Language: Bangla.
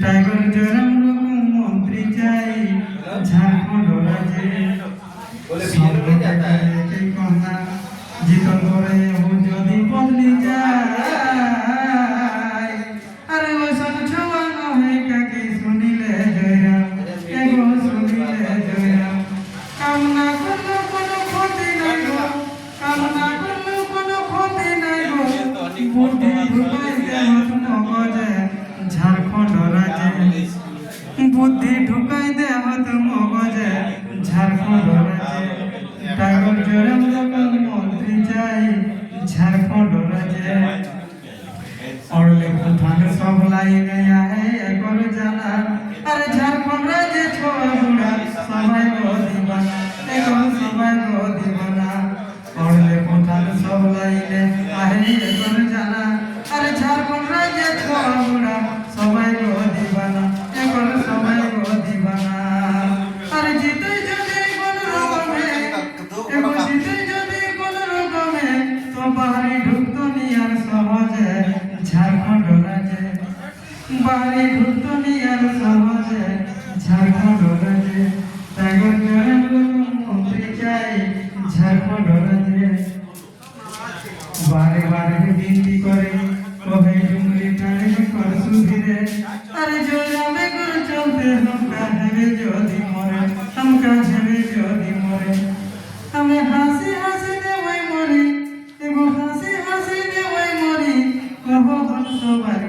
টাইগার জরম রকম মন্ত্রী চাই ঝাড়খণ্ড রাজ্যে কন্যা জিতন করে যদি বদলি যায় আরে ও সব ছোয়া নহে কাকে শুনিলে জয়রাম এগো শুনিলে জয়রাম কামনা করলো কোনো ক্ষতি নাই গো কামনা করলো কোনো ক্ষতি নাই গো বুদ্ধি ঢুকাই দেহত মগজে ঝাড়খণ্ড রাজ্যে বুদ্ধি ঢুকাই দেহত মগজে ঝাড়খণ্ড রাজ্যে টাইগার জরম রকম মন্ত্রী চাই ঝাড়খণ্ড রাজ্যে অড়লে প্রধান সব লাইনে আহে একর জানা আরে ঝাড়খণ্ড রাজ্যে ছোয়া বুড়া সবাই গো দিবানা এখন সবাই গো দিবানা অড়লে প্রধান সব লাইনে আহে একর জানা আরে ঝাড়খণ্ড রাজ্যে ছোয়া বুড়া সবাই গো দিবানা এখন সবাই গো দিবানা আরে জিতে যদি কোন রকমে এখন জিতে যদি কোন রকমে তো বাড়ি ঢুকতো নি আর সহজে ঝাড়খণ্ড রাজ্যে বাড়ি ঢুকতো নি আর সহজে ঝাড়খণ্ড রাজ্যে টাইগার জরম রকম মন্ত্রী চাই ঝাড়খণ্ড রাজ্যে বারে বারে বিনতি করে কবে ডুমরি টানে কর সুধীরে আরে জয়রামে গুরু চলতে हमका হেবে যদি মরে हमका হেবে যদি মরে আমি হাসি হাসি দেবই মরি এগো হাসি হাসি দেবই মরি কহ হন সবাই